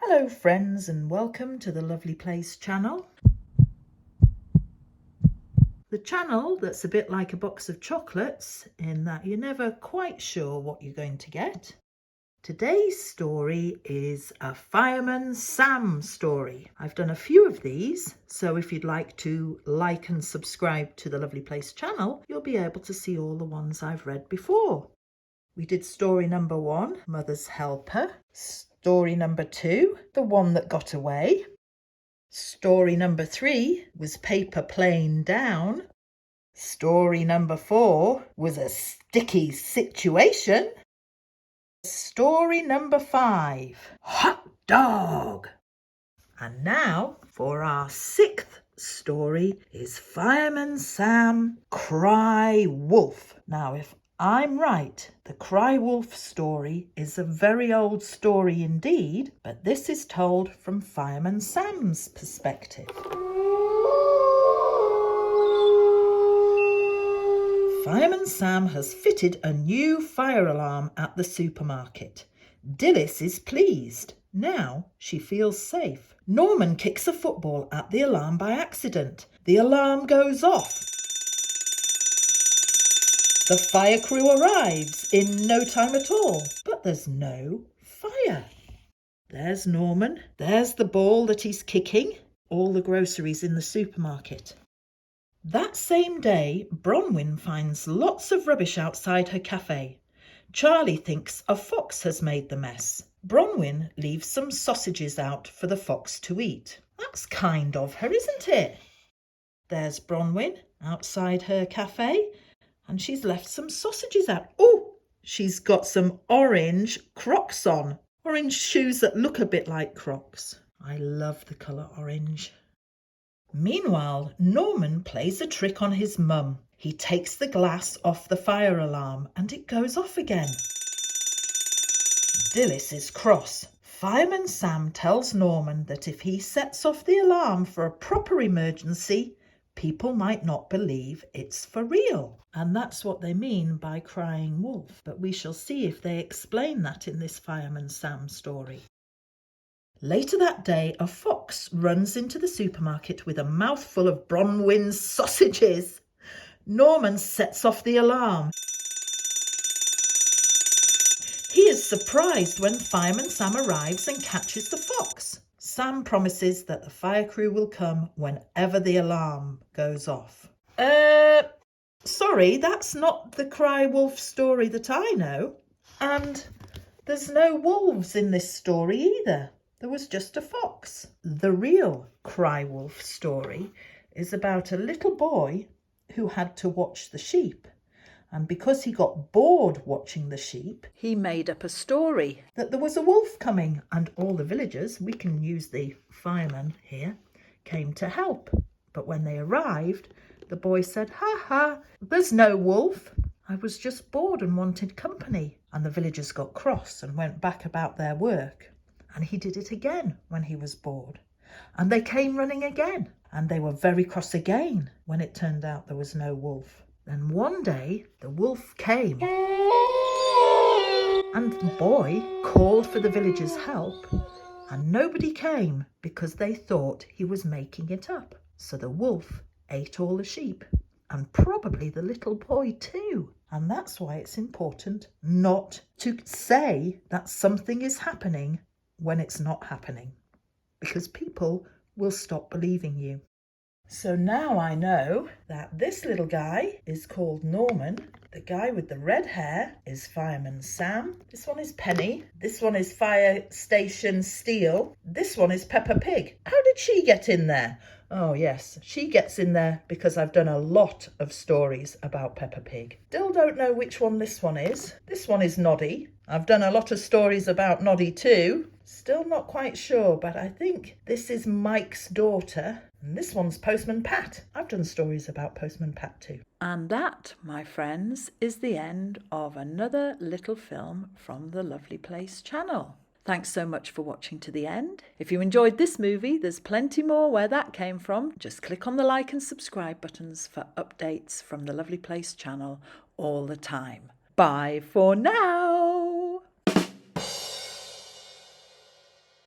Hello friends and welcome to the Lovely Place channel. The channel that's a bit like a box of chocolates in that you're never quite sure what you're going to get. Today's story is a Fireman Sam story. I've done a few of these, so if you'd like to like and subscribe to the Lovely Place channel, you'll be able to see all the ones I've read before. We did story number 1, Mother's Helper. Story number 2, The One That Got Away. Story number 3 was Paper Plane Down. Story number 4 was A Sticky Situation. Story number 5, Hot Dog. And now for our 6th story is Fireman Sam Cry Wolf. Now if I'm right, the Cry Wolf story is a very old story indeed, but this is told from Fireman Sam's perspective. Fireman Sam has fitted a new fire alarm at the supermarket. Dilys is pleased. Now she feels safe. Norman kicks a football at the alarm by accident. The alarm goes off. The fire crew arrives in no time at all, but there's no fire. There's Norman. There's the ball that he's kicking. All the groceries in the supermarket. That same day, Bronwyn finds lots of rubbish outside her cafe. Charlie thinks a fox has made the mess. Bronwyn leaves some sausages out for the fox to eat. That's kind of her, isn't it? There's Bronwyn outside her cafe, and she's left some sausages out. Oh, she's got some orange Crocs on. Orange shoes that look a bit like Crocs. I love the colour orange. Meanwhile, Norman plays a trick on his mum. He takes the glass off the fire alarm and it goes off again. Dilys is cross. Fireman Sam tells Norman that if he sets off the alarm for a proper emergency, people might not believe it's for real. And that's what they mean by crying wolf. But we shall see if they explain that in this Fireman Sam story. Later that day, a fox runs into the supermarket with a mouthful of Bronwyn's sausages. Norman sets off the alarm. He is surprised when Fireman Sam arrives and catches the fox. Sam promises that the fire crew will come whenever the alarm goes off. Sorry, that's not the Cry Wolf story that I know. And there's no wolves in this story either. There was just a fox. The real Cry Wolf story is about a little boy who had to watch the sheep. And because he got bored watching the sheep, he made up a story that there was a wolf coming, and all the villagers, we can use the fireman here, came to help. But when they arrived, the boy said, "Ha ha, there's no wolf. I was just bored and wanted company." And the villagers got cross and went back about their work. And he did it again when he was bored. And they came running again. And they were very cross again when it turned out there was no wolf. Then one day the wolf came. And the boy called for the villagers' help. And nobody came because they thought he was making it up. So the wolf ate all the sheep. And probably the little boy too. And that's why it's important not to say that something is happening when it's not happening, because people will stop believing you. So now I know that this little guy is called Norman. The guy with the red hair is Fireman Sam. This one is Penny. This one is Fire Station Steel. This one is Peppa Pig. How did she get in there? Oh yes, she gets in there because I've done a lot of stories about Peppa Pig. Still don't know which one this one is. This one is Noddy. I've done a lot of stories about Noddy too. Still not quite sure, but I think this is Mike's daughter. And this one's Postman Pat. I've done stories about Postman Pat too. And that, my friends, is the end of another little film from the Lovely Place channel. Thanks so much for watching to the end. If you enjoyed this movie, there's plenty more where that came from. Just click on the like and subscribe buttons for updates from the Lovely Place channel all the time. Bye for now.